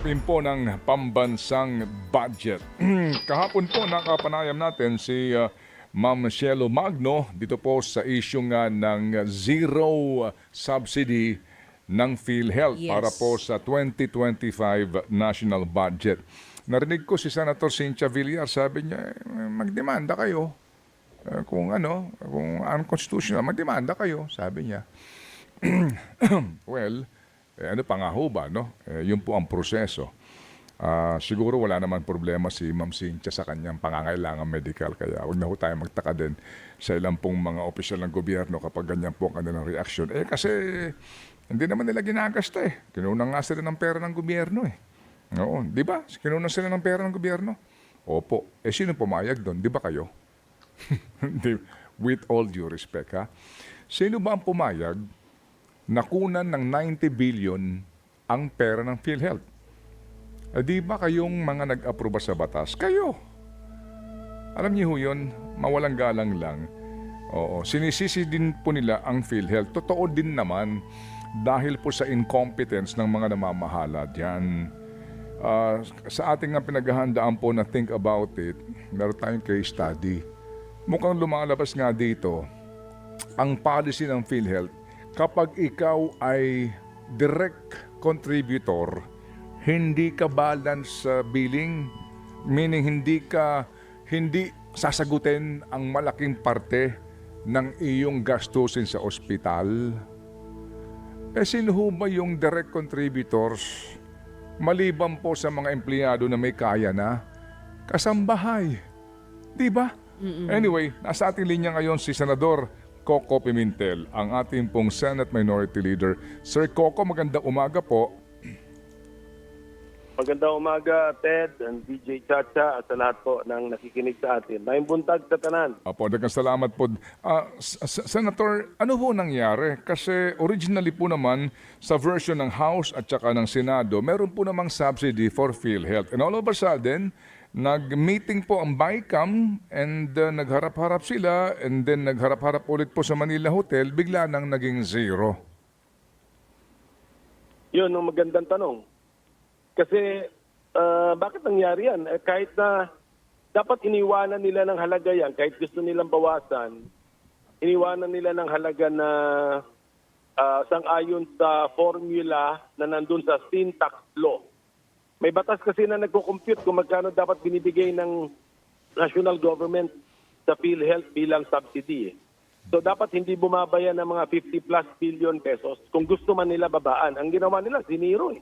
Po ng pambansang budget. Kahapon po nakapanayam natin si Ma'am Cielo Magno dito po sa issue nga ng zero subsidy ng PhilHealth para po Yes. sa 2025 national budget. Narinig ko si Senator Cynthia Villar, sabi niya, magdemanda kayo. Kung unconstitutional, magdemanda kayo, sabi niya. Well, ano pa nga ho ba, no? Yun po ang proseso. Siguro wala naman problema si Ma'am Cynthia sa kanyang pangangailangan medical. Kaya huwag na ho tayo magtaka din sa ilang pong mga opisyal ng gobyerno kapag ganyan po ang kanilang reaksyon. Kasi hindi naman nila ginagasta eh. Kinunang nga sila ng pera ng gobyerno eh. Oo, di ba? Kinunang sila ng pera ng gobyerno. Opo. Sino pumayag doon? Di ba kayo? With all due respect, ha? Sino ba ang pumayag nakunan ng 90 billion ang pera ng PhilHealth? Di ba kayong mga nag-aproba sa batas? Kayo. Alam niyo ho yun, mawalang galang lang. Oo, sinisisi din po nila ang PhilHealth. Totoo din naman dahil po sa incompetence ng mga namamahala dyan. Sa ating nga pinaghahandaan po na think about it, meron tayong case study. Mukhang lumalabas nga dito ang policy ng PhilHealth. Kapag ikaw ay direct contributor, hindi ka balance sa billing, meaning hindi sasagutin ang malaking parte ng iyong gastusin sa ospital. Sino ho ba yung direct contributors? Maliban po sa mga empleyado na may kaya na, kasambahay. Di ba? Anyway, nasa ating linya ngayon si Senador Coco Pimentel, ang ating pong Senate Minority Leader. Sir Coco, magandang umaga po. Magandang umaga, Ted and DJ Chacha at sa lahat po ng nakikinig sa atin. Maayong buntag sa tanan. Apo, dagang salamat po. Senator, ano ho nangyari? Kasi originally po naman sa version ng House at saka ng Senado, meron po namang subsidy for PhilHealth. And all of a sudden, nag-meeting po ang BICAM and nagharap-harap sila and then nagharap-harap ulit po sa Manila Hotel, bigla nang naging zero. Yun ang magandang tanong. Kasi bakit nangyari yan? Kahit na dapat iniwanan nila ng halaga yan, kahit gusto nilang bawasan, iniwanan nila ng halaga na sang-ayon sa formula na nandun sa sin tax law. May batas kasi na nagko-compute kung magkano dapat binibigay ng national government sa PhilHealth bilang subsidy. So dapat hindi bumabayan ng mga 50 plus billion pesos kung gusto man nila babaan. Ang ginawa nila, siniro eh.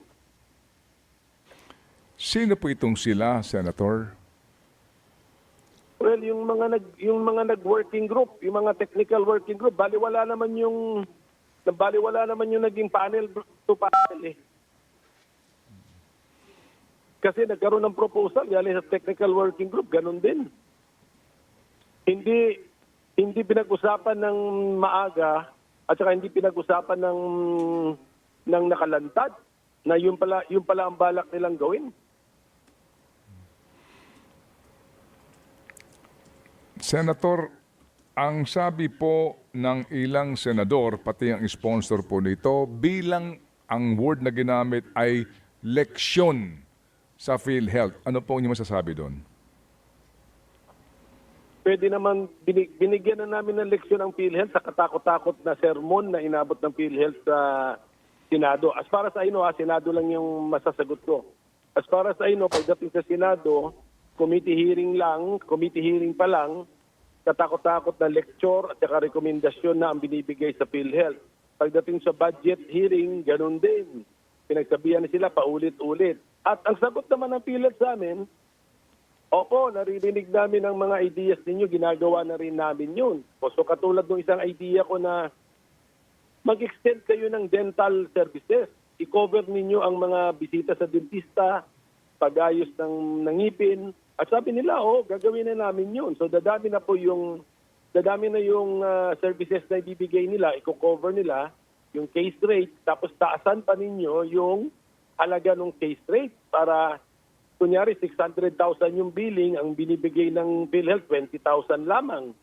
Sino po itong sila, Senator? Well, yung mga nag-working group, yung mga technical working group, baliwala naman yung naging panel to panel eh. Kasi nagkaroon ng proposal galing sa technical working group, ganun din. Hindi pinag-usapan ng maaga at saka hindi pinag-usapan ng nakalantad na yun pala ang balak nilang gawin. Senator, ang sabi po ng ilang senador, pati ang sponsor po nito, bilang ang word na ginamit ay leksyon sa PhilHealth. Ano po niyo masasabi doon? Pwede naman, binigyan na namin ng leksyon ang PhilHealth sa katakot-takot na sermon na inabot ng PhilHealth sa Senado. As para sa Senado lang yung masasagot ko. As para sa pagdating sa Senado, committee hearing pa lang, katakot-takot na lecture at saka rekomendasyon na ang binibigay sa PhilHealth. Pagdating sa budget hearing, ganun din. Pinagsabihan na sila paulit-ulit. At ang sagot naman ng PhilHealth sa amin, opo, naririnig namin ang mga ideas ninyo, ginagawa na rin namin yun. So katulad ng isang idea ko na mag-extend kayo ng dental services. I-cover ninyo ang mga bisita sa dentista, pag-ayos ng ngipin. At sabi nila, gagawin na namin yun. So dadami na yung services na ibibigay nila, i-cover nila yung case rate, tapos taasan pa ninyo yung halaga ng case rate para kunyari 600,000 yung billing, ang binibigay ng PhilHealth 20,000 lamang.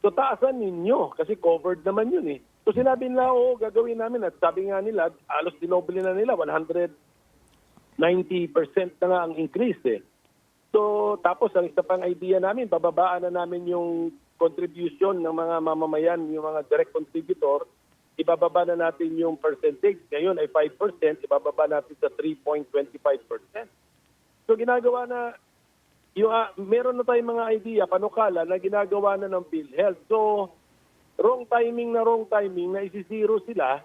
So taasan ninyo kasi covered naman yun eh. So sinabi nila, gagawin namin at sabi nga nila, alos dinoble na nila, 100 90% na nga ang increase eh. So, tapos ang isa pang idea namin, bababaan na namin yung contribution ng mga mamamayan, yung mga direct contributor, ibababa na natin yung percentage. Ngayon ay 5%, ibababa natin sa 3.25%. So, ginagawa na, meron na tayong mga idea, panukala, na ginagawa na ng PhilHealth. So, wrong timing na isisiro sila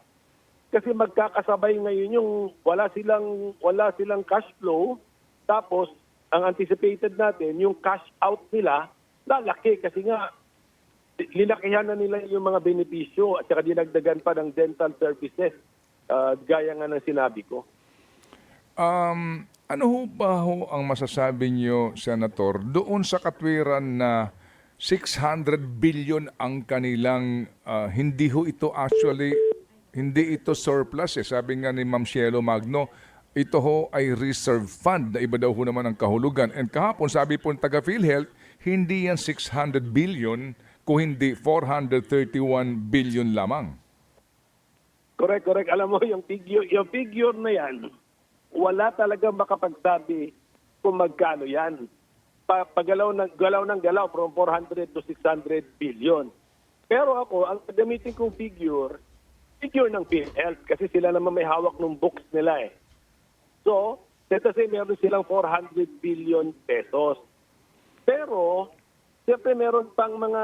kasi magkakasabay ngayon yung wala silang cash flow, tapos ang anticipated natin, yung cash out nila, lalaki kasi nga linakihan na nila yung mga benepisyo at saka dinagdagan pa ng dental services, gaya nga ng sinabi ko. Ano ho ba ho ang masasabi niyo, Senator, doon sa katwiran na 600 billion ang kanilang, hindi ho ito actually, hindi ito surplus eh. Sabi nga ni Ma'am Cielo Magno, ito ho ay reserve fund na iba daw ho naman ang kahulugan. And kahapon, sabi po ng taga PhilHealth, hindi yan 600 billion, kung hindi 431 billion lamang. Correct. Alam mo, yung figure na yan, wala talaga makapagsabi kung magkano yan. Galaw ng galaw from 400 to 600 billion. Pero ako, ang gamitin kong figure ng PhilHealth kasi sila naman may hawak ng books nila eh. So, let's say meron silang 400 billion pesos. Pero, siyempre meron pang mga,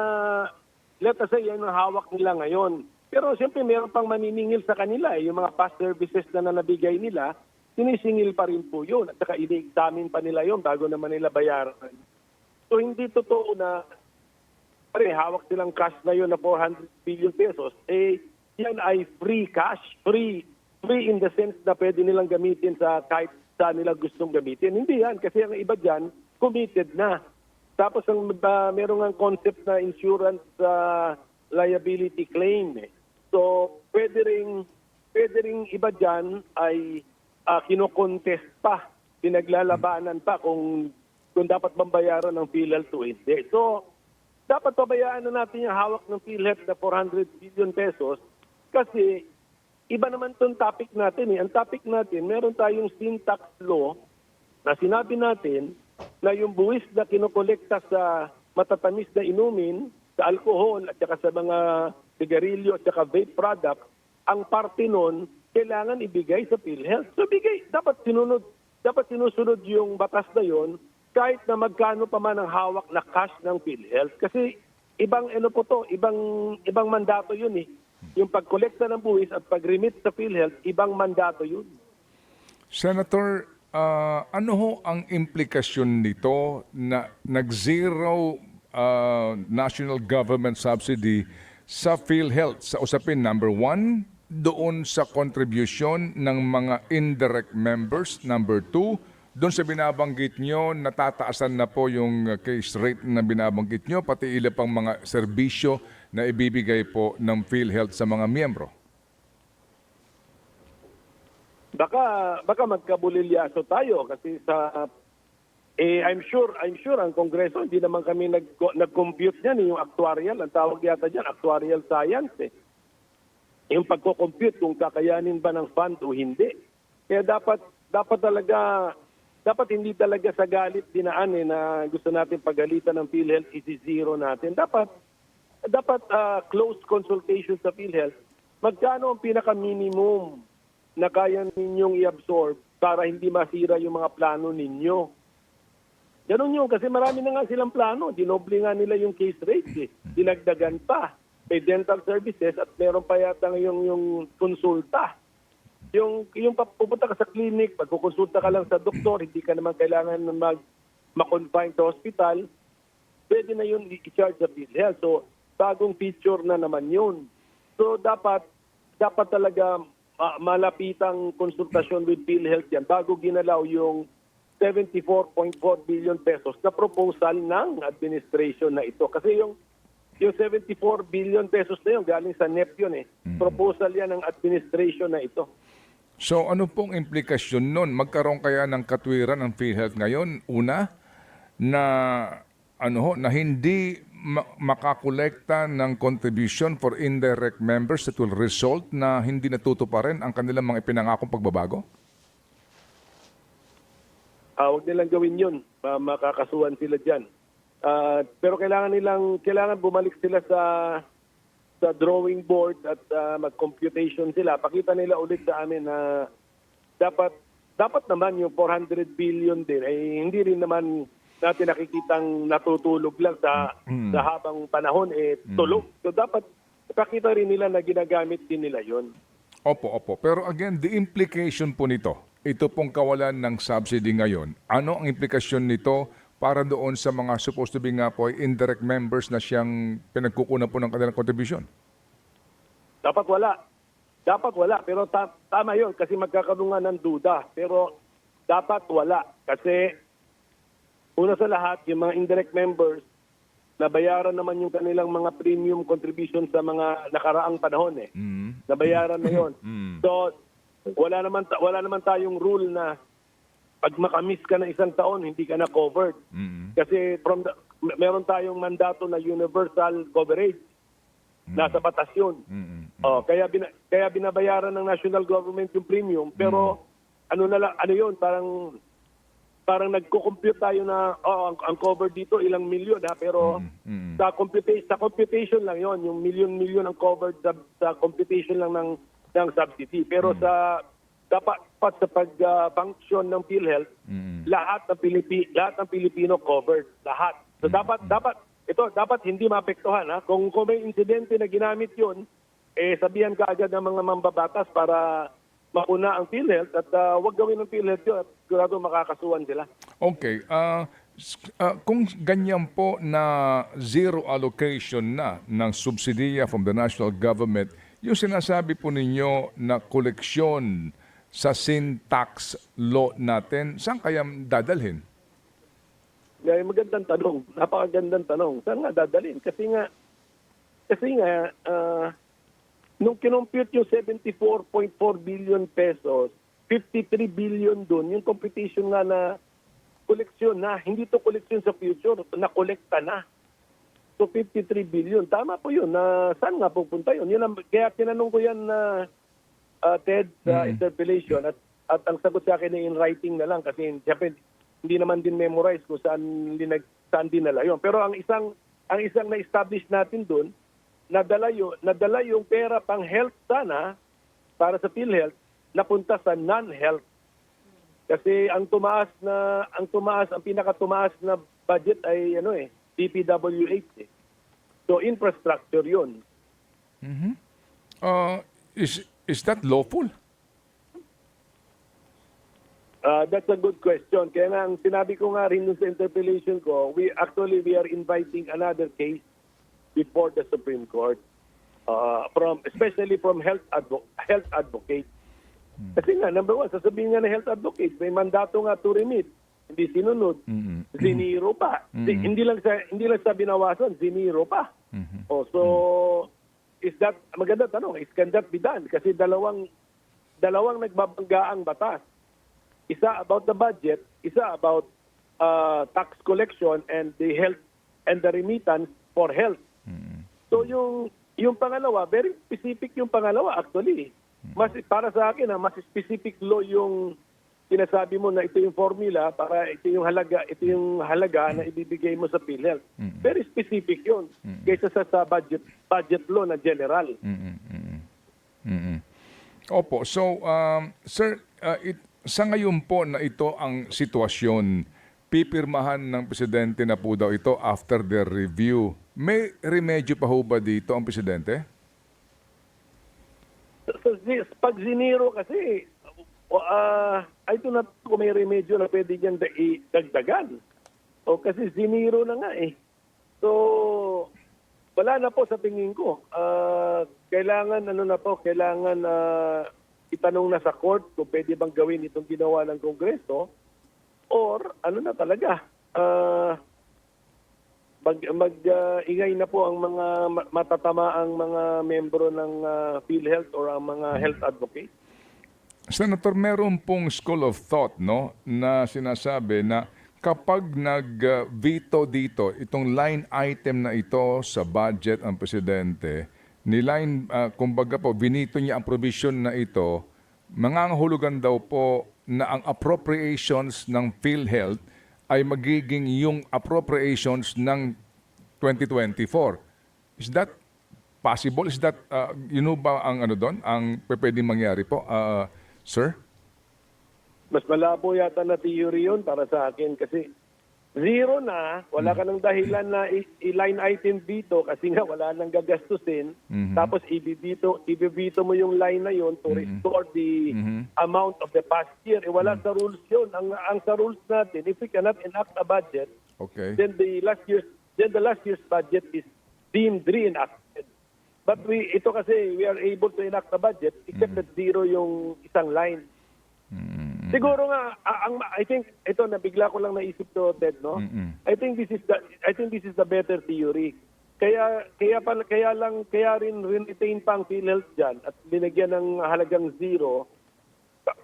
let's say yan ang hawak nila ngayon. Pero siyempre meron pang maniningil sa kanila eh. Yung mga past services na nabigay nila, sinisingil pa rin po yun. At saka ini-examine pa nila yun bago naman nila bayaran. So, hindi totoo na hawak silang cash na yun na 400 billion pesos. Eh, yan ay free cash, free in the sense na pwede nilang gamitin sa kahit saan nila gustong gamitin. Hindi yan, kasi ang iba dyan, committed na. Tapos meron ang concept na insurance liability claim. Eh. So, pwede ring iba dyan ay kinokontest pa, pinaglalabanan pa kung dapat bang bayaran ng PhilHealth o hindi. So, dapat pabayaan na natin yung hawak ng PhilHealth na 400 billion pesos kasi iba naman itong topic natin. Ang topic natin, meron tayong sin tax law na sinabi natin na yung buwis na kinokolekta sa matatamis na inumin, sa alcohol at saka sa mga sigarilyo at saka vape product, ang parte nun kailangan ibigay sa PhilHealth. So dapat sinusunod yung batas na yon kahit na magkano pa man ang hawak na cash ng PhilHealth. Kasi ibang mandato yun eh. Yung pagkolekta ng buwis at pag-remit sa PhilHealth, ibang mandato yun. Senator, ano ho ang implikasyon nito na nag-zero national government subsidy sa PhilHealth? Sa usapin, number one, doon sa contribution ng mga indirect members. Number two, doon sa binabanggit nyo, natataasan na po yung case rate na binabanggit nyo, pati ilan pang mga serbisyo na ibibigay po ng PhilHealth sa mga miyembro. Baka magkabulilyaso tayo kasi I'm sure ang Kongreso hindi naman kami nag-compute niyan yung actuarial, ang tawag yata diyan actuarial science eh. Yung pagko-compute kung kakayanin ba ng fund o hindi. Kaya dapat hindi talaga sa galit dinaan eh na gusto natin pagalitan ng PhilHealth isi-zero natin. Dapat close consultation sa PhilHealth. Magkano ang pinaka-minimum na kaya ninyong i-absorb para hindi masira yung mga plano ninyo? Ganun yun, kasi marami na nga silang plano. Dinoble nga nila yung case rate. Eh. Dinagdagan pa. May dental services at meron pa yata yung konsulta. Yung pupunta ka sa clinic, pagkukonsulta ka lang sa doktor, hindi ka naman kailangan ma-confine sa hospital, pwede na yun i-charge sa PhilHealth. So, bagong feature na naman yun. So, dapat talaga malapitang konsultasyon with PhilHealth yan bago ginalaw yung 74.4 billion pesos na proposal ng administration na ito. Kasi yung 74 billion pesos na yun, galing sa NEP yun eh. Proposal yan ng administration na ito. So ano pong implikasyon nun? Magkaroon kaya ng katwiran ng PhilHealth ngayon? Una, na hindi makakolekta ng contribution for indirect members that will result na hindi natutuparin ang kanilang mga ipinangakong pagbabago? Huwag nilang gawin yun. Makakasuhan sila dyan. Pero kailangan bumalik sila sa drawing board at mag-computation sila. Pakita nila ulit sa amin na dapat naman yung 400 billion din ay hindi rin naman natin nakikitang natutulog lang sa habang panahon tulog. So dapat pakita rin nila na ginagamit din nila yon. Opo. Pero again, the implication po nito, ito pong kawalan ng subsidy ngayon, ano ang implikasyon nito para doon sa mga supposed to be nga po indirect members na siyang pinagkukunan po ng kanilang contribution? Dapat wala. Pero tama yon kasi magkakaroon nga ng duda. Pero dapat wala. Kasi una sa lahat, yung mga indirect members, nabayaran naman yung kanilang mga premium contribution sa mga nakaraang panahon eh. Nabayaran na yon. So, wala naman tayong rule na pag makamiss ka na isang taon, hindi ka na covered. Kasi meron tayong mandato na universal coverage. Nasa batas yun. Kaya binabayaran ng national government yung premium, pero ano yun, parang nagko-compute tayo na ang cover dito ilang milyon pero sa computation lang yon, yung milyon ang covered sa computation lang ng subsidy, pero dapat sa pag-function ng PhilHealth lahat ng Pilipino covered, lahat. So dapat hindi maapektuhan kung may insidente na ginamit yon, sabihan ka agad ng mga mambabatas para mauna ang PhilHealth at wag gawin ng PhilHealth yun at sigurado makakasuhan sila. Okay. Kung ganyan po na zero allocation na ng subsidiya from the national government, yung sinasabi po ninyo na koleksyon sa sin tax law natin, saan kaya dadalhin? Magandang tanong. Napakagandang tanong. Saan nga dadalhin? Kasi nga nung kinompute yung 74.4 billion pesos, 53 billion doon, yung computation nga na koleksyon na, hindi to koleksyon sa future, na-kolekta na. So 53 billion, tama po yun. Saan nga pupunta yun? Kaya tinanong ko yan na Ted sa interpellation at ang sagot sa akin ay in writing na lang kasi siyempre hindi naman din memorize kung saan dinala yun. Pero ang isang na-establish natin doon, nadala yung pera pang health sana para sa PhilHealth napunta sa non-health. Kasi ang pinakatumaas na budget ay DPWH eh. So infrastructure 'yun. Is that lawful? That's a good question. Kaya nga ang sinabi ko nga rin sa interpellation ko, we are inviting another case before the Supreme Court, especially from health advocate. Kasi nga, number one, sasabihin nga na health advocate, may mandato nga to remit, hindi sinunod, ziniro pa. Hindi lang sa binawasan, ziniro pa. So, is that, maganda tanong, can that be done? Kasi dalawang nagbabanggaang batas. Isa about the budget, isa about tax collection and the health and the remittance for health. So yung pangalawa, very specific yung pangalawa actually. Mas para sa akin mas specific law yung sinasabi mo na ito yung formula para ito yung halaga na ibibigay mo sa PhilHealth. Very specific yun kaysa sa budget law na general. Opo. So, sir, sa ngayon po na ito ang sitwasyon, pipirmahan ng presidente na po daw ito after their review. May remedyo pa ho ba dito ang presidente? Pag ziniro kasi, I do not kung may remedyo na pwede dyan dagdagan. Kasi ziniro na nga eh. So, wala na po sa tingin ko. Kailangan itanong na sa court kung pwede bang gawin itong ginawa ng Kongreso or talaga, mag-ingay na po ang mga matatamaang mga membro ng PhilHealth or ang mga health advocate. Senator, meron pong school of thought na sinasabi na kapag nag-veto dito, itong line item na ito sa budget ang presidente, kumbaga po, binito niya ang provision na ito, mangangahulugan daw po na ang appropriations ng PhilHealth ay magiging yung appropriations ng 2024. Is that possible? Is that, ba ang ano doon? Ang pwedeng mangyari po, sir? Mas malabo yata na theory yun para sa akin kasi zero na, wala ka ng dahilan na i-line item dito kasi nga wala nang gagastusin. Tapos ibibito mo yung line na yun to restore the amount of the past year. Wala sa rules yun. Ang sa rules natin, if we cannot enact a budget, Okay. then the last year's budget is deemed reenacted. But ito kasi we are able to enact a budget except that zero yung isang line. Siguro nga I think ito nabigla ko lang naisip to, Ted, no? I think this is the better theory. Kaya rin retain pa ang PhilHealth diyan at binigyan ng halagang zero.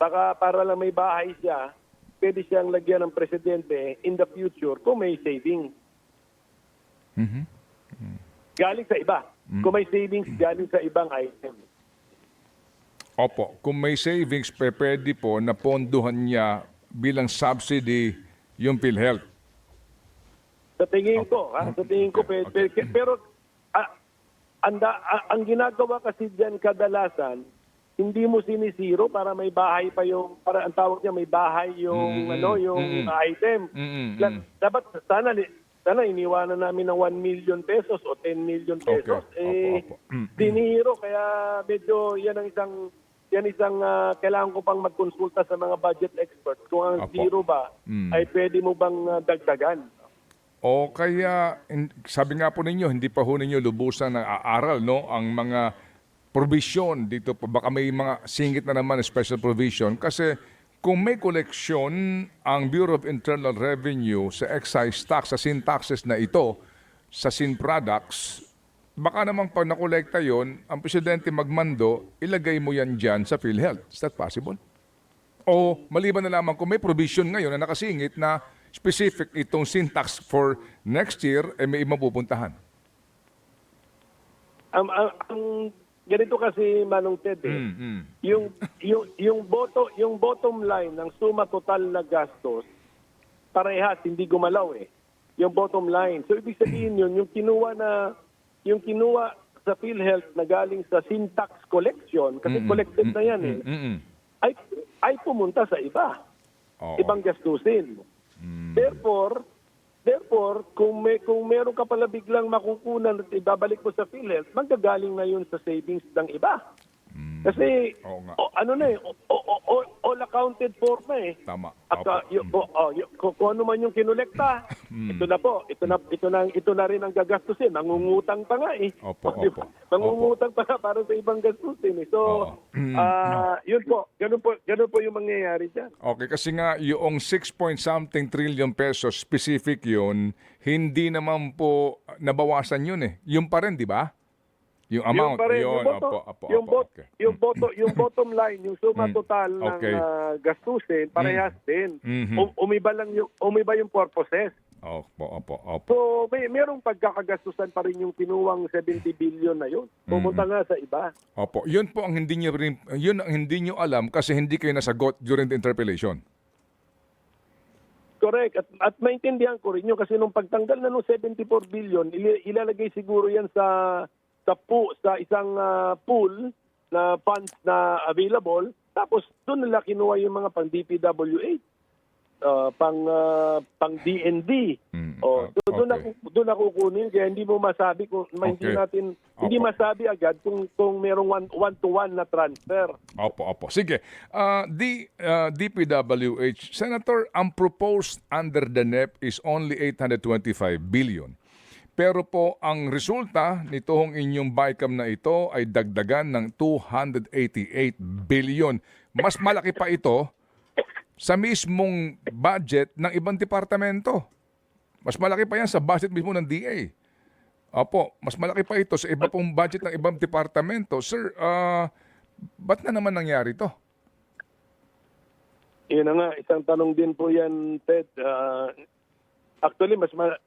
Baka para lang may bahay siya, pwede siyang lagyan ng presidente in the future kung may savings. Galing sa iba. Kung may savings galing sa ibang item. Opo, kung may savings, pwede po na ponduhan niya bilang subsidy yung PhilHealth. Sa tingin ko, pwede. Pero ang ginagawa kasi diyan kadalasan, hindi mo sinisiro para may bahay pa yung, para ang tawag niya may bahay yung item. Dapat sana iniwanan namin ng 1 million pesos o 10 million pesos. Okay. Opo. Sinihiro, kaya medyo yan isang kailangan ko pang magkonsulta sa mga budget experts kung ang zero ba ay pwede mo bang dagdagan. O kaya, sabi nga po ninyo, hindi pa ho ninyo lubusan na aaral, no? Ang mga provision dito po. Baka may mga singit na naman special provision. Kasi kung may koleksyon ang Bureau of Internal Revenue sa excise tax, sa sin taxes na ito, sa sin products, baka naman pag nakolekta yon, ang presidente magmando, ilagay mo yan dyan sa PhilHealth. Is that possible? O maliban na lamang kung may provision ngayon na nakasingit na specific itong syntax for next year, may mapupuntahan. Ang ganito kasi Manong Ted, yung bottom line ng suma total na gastos, parehas, hindi gumalaw yung bottom line. So ibig sabihin yun, yung kinuha sa PhilHealth na galing sa syntax collection, kasi collected na yan ay pumunta sa iba. Ibang gastusin. Therefore, kung meron ka pala biglang makukunan at ibabalik mo sa PhilHealth, magagaling na yun sa savings ng iba. Kasi all accounted for na Tama. At kung ano man yung kinolekta, ito na rin ang gagastusin. Mangungutang pa nga Opo. Mangungutang pa nga para sa ibang gastusin So, yun po. Ganun po yung mangyayari dyan. Okay, kasi nga yung 6-point-something trillion pesos specific yun, hindi naman po nabawasan yun Yung pa rin, di ba? Yung amount, yung bottom line, yung suma total ng gastusin, parehas din. Umiba yung purposes. Opo. So, merong pagkakagastusan pa rin yung kinuwang 70 billion na yun. Pumunta nga sa iba. Opo, yun po ang hindi nyo alam kasi hindi kayo nasagot during the interpellation. Correct. At maintindihan ko rin yun kasi nung pagtanggal na ng 74 billion, ilalagay siguro yan sa isang pool na funds na available. Tapos doon nila kinuha yung mga pang DPWH, pang DND. Doon ako kunin kaya hindi mo masabi hindi masabi agad kung merong one-to-one na transfer. Opo. Sige. DPWH, Senator, ang proposed under the NEP is only 825 billion. Pero po, ang resulta nitong inyong BICAM na ito ay dagdagan ng 288 billion. Mas malaki pa ito sa mismong budget ng ibang departamento. Mas malaki pa yan sa budget mismo ng DA. Opo, mas malaki pa ito sa iba pong budget ng ibang departamento. Sir, ba't na naman nangyari ito? Yun na nga, isang tanong din po yan, Ted. Actually,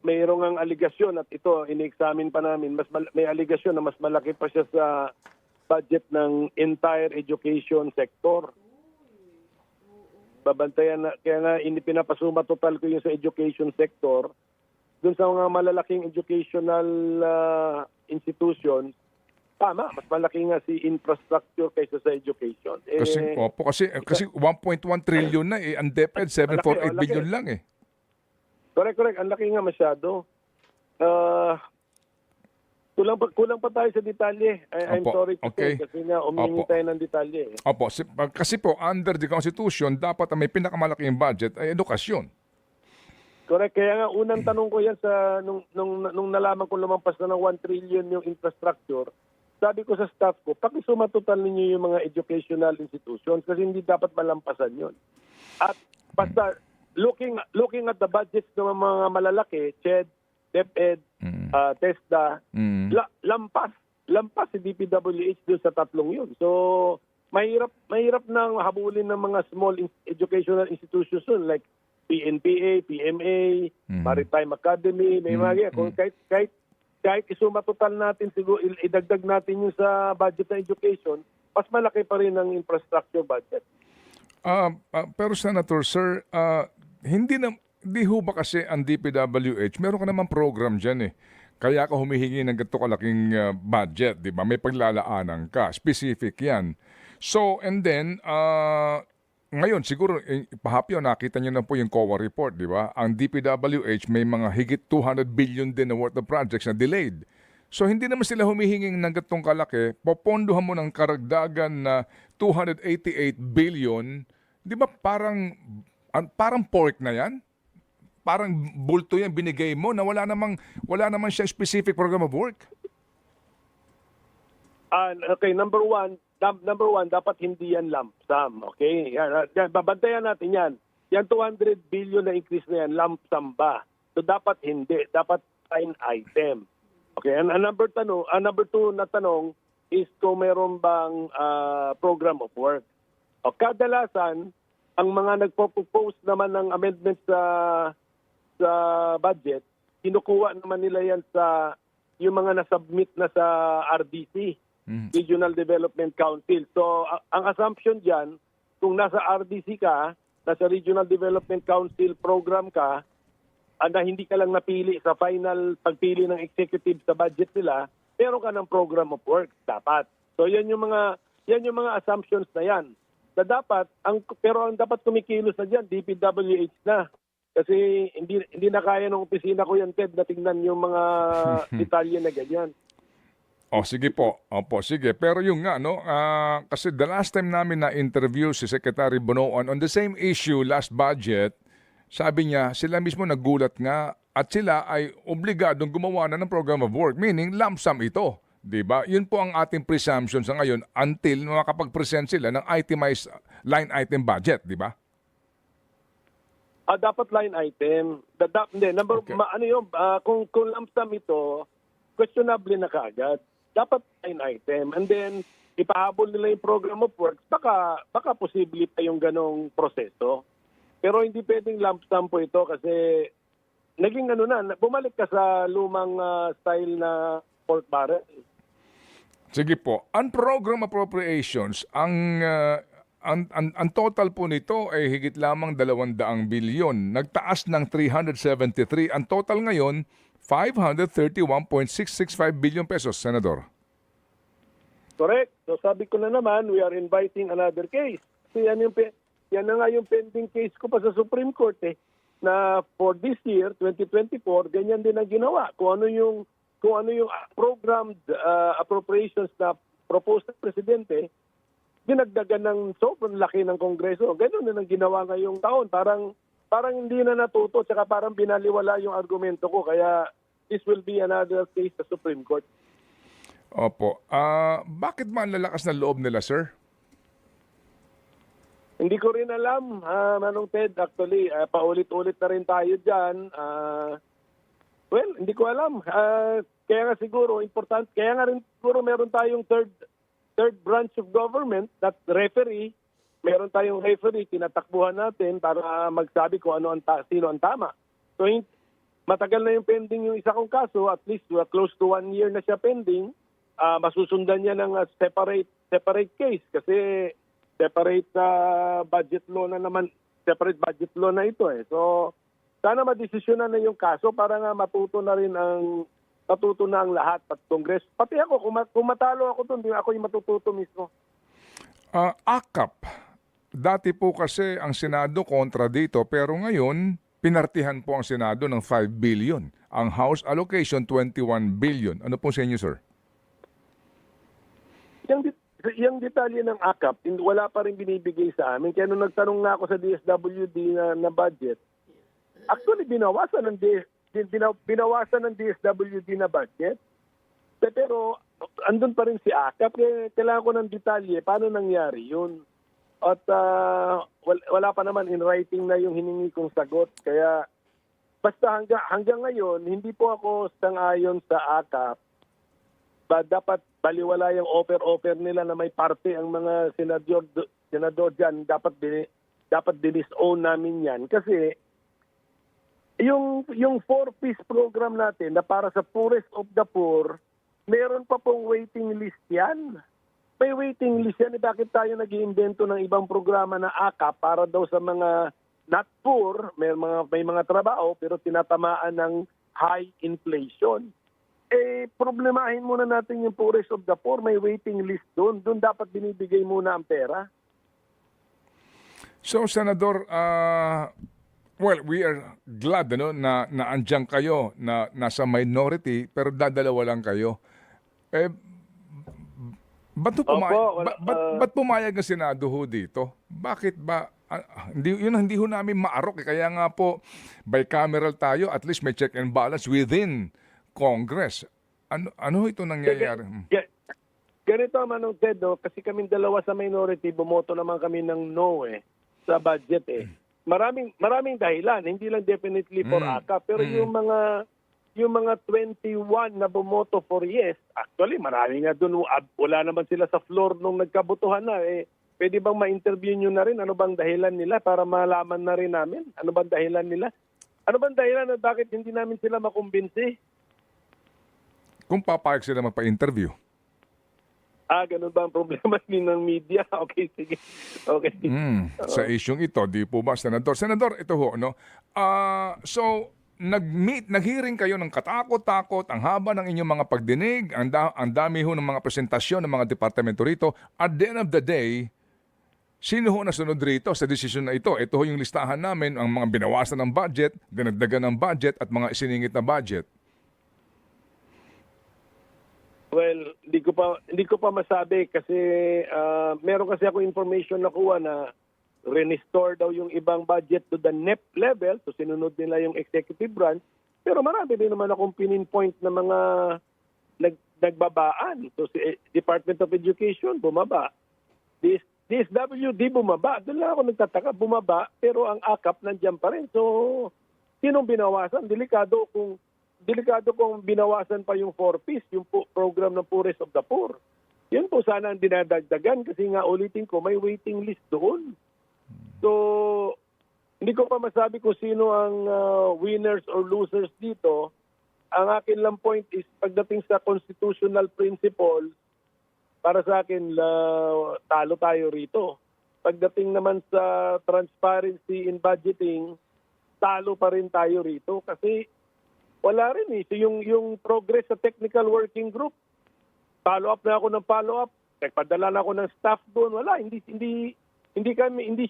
mayroong ang aligasyon at ito, ini-examine pa namin, may aligasyon na mas malaki pa siya sa budget ng entire education sector. babantayan na, kaya nga pinapasuma total ko yung sa education sector. Doon sa mga malalaking educational institutions, tama, mas malaki nga si infrastructure kaysa sa education. Kasi 1.1 trillion na ang DepEd 748 malaki. billion lang eh. Correct. Ang laki nga masyado. Kulang pa tayo sa detalye. I'm Opo, sorry to okay. say kasi nga umihingi Opo. tayo ng detalye. Opo, kasi po under the Constitution dapat ang may pinakamalaking budget ay edukasyon. Correct. Kaya nga unang tanong ko yan sa nung nalaman ko lumampas na ng 1 trillion yung infrastructure, sabi ko sa staff ko, pakisumatotal ninyo yung mga educational institutions kasi hindi dapat malampasan yun. At basta looking at the budgets ng mga malalaki, CHED, DepEd, TESDA, lampas si DPWH doon sa tatlong yun. So, mahirap nang habulin ng mga small educational institutions yun, like PNPA, PMA, Maritime Academy, may mga kung kahit isumatotal natin, siguro idagdag natin yung sa budget ng education, mas malaki pa rin ang infrastructure budget. Pero Senator, sir, hindi ho ba kasi ang DPWH, meron ka naman program dyan eh. Kaya ka humihingi ng ganito kalaking budget, di ba? May paglalaanan ka. Specific yan. So, and then, ngayon, siguro, pahapyo, nakita niyo na po yung COA report, di ba? Ang DPWH may mga higit 200 billion din na worth of projects na delayed. So, hindi naman sila humihinging ng ganitong kalaki. Popondohan mo ng karagdagan na 288 billion. Di ba parang pork na yan? Parang bulto yan binigay mo na wala namang siya specific program of work. Okay, number one, dapat hindi yan lump sum. Okay? Yan, babantayan natin yan. Yan 200 billion na increase na yan, lump sum ba? So dapat hindi. Dapat line item. Okay, and number two na tanong is kung meron bang program of work. O kadalasan, ang mga nagpo-propose naman ng amendments sa budget, kinukuha naman nila yan sa yung mga nasubmit na sa RDC, Regional Development Council. So, ang assumption dyan, kung nasa RDC ka, nasa Regional Development Council program ka, na hindi ka lang napili sa final pagpili ng executive sa budget nila, meron ka ng program of work, dapat. So, yan yung mga assumptions na yan. Na dapat, pero ang dapat kumikilos na dyan, DPWH na. Kasi hindi na kaya ng opisina ko yan, Ted, na tingnan yung mga detalye na ganyan. Sige po. Opo, sige. Pero yung nga, no, kasi the last time namin na-interview si Secretary Bonoan on the same issue last budget, sabi niya, sila mismo nagulat nga at sila ay obligadong gumawa na ng program of work, meaning lump sum ito. Diba? Yun po ang ating presumption sa ngayon until makapag-present sila ng itemized line item budget, di ba? Dapat line item. Okay. Kung lump sum ito, questionable na kaagad. Dapat line item. And then, ipahabol nila yung program of work, baka posible pa yung ganong proseso. Pero hindi pwedeng lump sum po ito kasi naging bumalik ka sa lumang style na pork barrel. Sige po. Ang program appropriations, ang total po nito ay higit lamang 200 bilyon. Nagtaas ng 373. Ang total ngayon, 531.665 billion pesos, Senador. Correct. So sabi ko na naman, we are inviting another case. So yan na nga yung pending case ko pa sa Supreme Court na for this year, 2024, ganyan din ang ginawa. Kung ano yung programmed appropriations na proposed ng Presidente, dinagdagan ng sobrang laki ng Kongreso. Ganun din ang ginawa ngayong taon. Parang hindi na natuto, tsaka parang binaliwala yung argumento ko. Kaya this will be another case sa Supreme Court. Opo. Bakit ba ang lalakas na loob nila, sir? Hindi ko rin alam, Manong Ted. Actually, paulit-ulit na rin tayo dyan. Well, hindi ko alam. Kaya nga siguro, kaya nga rin siguro meron tayong third branch of government, that referee. Meron tayong referee, tinatakbuhan natin para magsabi kung sino ang tama. So, matagal na yung pending yung isa kong kaso, at least close to 1 year na siya pending. Masusundan niya ng separate case kasi separate budget law na naman separate budget law na ito eh. So, sana madesisyonan na yung kaso para nga matuto na ang lahat at Kongreso. Pati ako, kung matalo ako doon, ako yung matututo mismo. AKAP, dati po kasi ang Senado kontra dito pero ngayon pinartihan po ang Senado ng 5 billion. Ang House allocation 21 billion. Ano po sa inyo, sir? Yung detalye ng AKAP, wala pa rin binibigay sa amin. Kaya nung nagtanong nga ako sa DSWD na budget, actually binawasan ng DSWD na budget. Pero andun pa rin si AKAP. Kaya kailangan ko ng detalye paano nangyari yun. At wala pa naman in writing na yung hiningi kong sagot. Kaya basta hanggang ngayon, hindi po ako sang-ayon sa AKAP. Dapat baliwala yung offer nila na may parte ang mga senador dyan. Dapat disown namin yan. Kasi yung 4-piece program natin na para sa poorest of the poor, meron pa pong waiting list yan. May waiting list yan. Bakit tayo nag-iimbento ng ibang programa na AKAP para daw sa mga not poor, may mga trabaho pero tinatamaan ng high inflation. Problemahin muna natin yung poorest of the poor. May waiting list doon. Doon dapat binibigay muna ang pera. So, Senador, well, we are glad na andyan kayo, na nasa minority, pero dadalawa lang kayo. Ba't pumayag ang Senado ho dito? Bakit ba? Hindi ho namin maarok. Kaya nga po, bicameral tayo, at least may check and balance within Congress. Ano ito nangyayari? Ganito Manong Ted, kasi kaming dalawa sa minority, bumoto naman kami ng no sa budget Maraming dahilan, hindi lang definitely for AKAP, pero yung mga 21 na bumoto for yes, actually marami nga doon, wala naman sila sa floor nung nagkabutuhan na. Pwede bang ma-interview nyo na rin? Ano bang dahilan nila para malaman na rin namin? Ano bang dahilan nila? Ano bang dahilan na bakit hindi namin sila makumbinsi? Kung papayag sila magpa-interview. Ganun ba ang problema ng media? Okay, sige. Okay. Sa isyong ito, di po ba, Senador? Senador, ito ho, no? So, nag-hearing kayo ng katakot-takot, ang haba ng inyong mga pagdinig, ang dami ho ng mga presentasyon ng mga departamento rito. At the end of the day, sino ho nasunod rito sa desisyon na ito? Ito ho yung listahan namin, ang mga binawasan ng budget, dinagdagan ng budget, at mga isiningit na budget. Well, hindi ko pa masabi kasi meron kasi ako information nakuha na restore daw yung ibang budget to the NEP level, so sinunod nila yung executive branch, pero marami din naman akong pinpoint na mga nagbabaan. So si Department of Education bumaba. DSWD bumaba. Doon lang ako nagtataka, bumaba, pero ang AKAP nandiyan pa rin. So sinong binawasan? Delikado kung binawasan pa yung 4-piece, yung program ng poorest of the poor. Yun po sana ang dinadagdagan kasi nga ulitin ko, may waiting list doon. So, hindi ko pa masabi kung sino ang winners or losers dito. Ang akin lang point is pagdating sa constitutional principles, para sa akin, talo tayo rito. Pagdating naman sa transparency in budgeting, talo pa rin tayo rito kasi wala rin So yung progress sa technical working group, follow-up na ako ng follow-up. Nagpadala na ako ng staff doon. Wala, hindi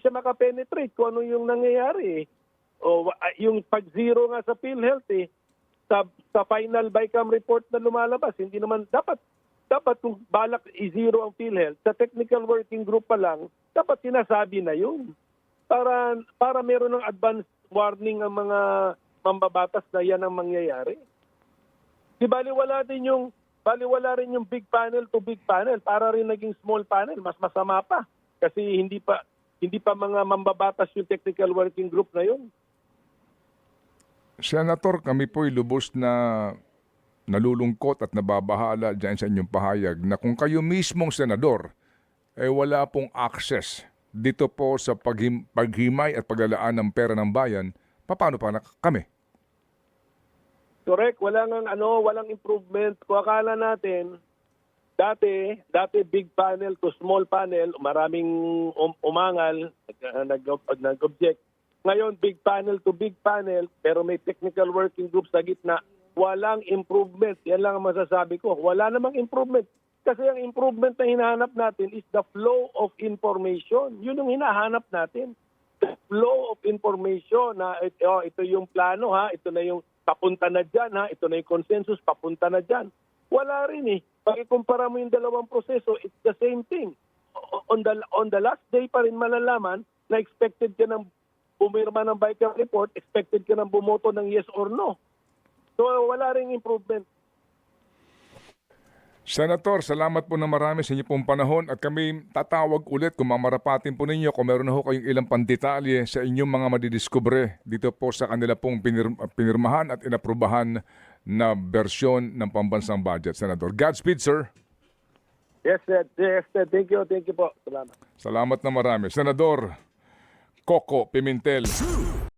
siya makapenetrate kung ano yung nangyayari. O yung pag-zero nga sa PhilHealth sa final BICAM report na lumalabas, hindi naman dapat kung balak i-zero ang PhilHealth, sa technical working group pa lang, dapat sinasabi na yun. Para meron ng advance warning ang mga mambabatas na yan ang mangyayari. Baliwala rin yung big panel to big panel, para rin naging small panel, mas masama pa. Kasi hindi pa mga mambabatas yung technical working group na yun. Senator, kami po'y lubos na nalulungkot at nababahala dyan sa inyong pahayag na kung kayo mismong senador wala pong access dito po sa paghimay at paglalaan ng pera ng bayan, paano pa kami? Correct, walang improvement. Kung akala natin Dati big panel to small panel, maraming umangal, nag-object. Ngayon, big panel to big panel, pero may technical working group sa gitna. Walang improvement. Yan lang ang masasabi ko. Wala namang improvement. Kasi ang improvement na hinahanap natin is the flow of information. Yun yung hinahanap natin. The flow of information na ito yung plano, ha, ito na yung papunta na dyan, ha, ito na yung consensus, papunta na dyan. Wala rin eh. Pag ikumpara mo yung dalawang proseso, it's the same thing. On the last day pa rin malalaman na expected ka ng pumirma ng Vicar report, expected ka ng bumoto ng yes or no. So wala ring improvement. Senator, salamat po na marami sa inyo pong panahon at kami tatawag ulit kung mamarapatin po ninyo kung meron na ho kayong ilang pandetalye sa inyong mga madidiskubre dito po sa kanila pong pinirmahan at inaprubahan na bersyon ng pambansang budget, Senator. Godspeed, sir. Yes, sir. Yes, sir. Thank you po. Salamat. Salamat na marami. Senador Coco Pimentel.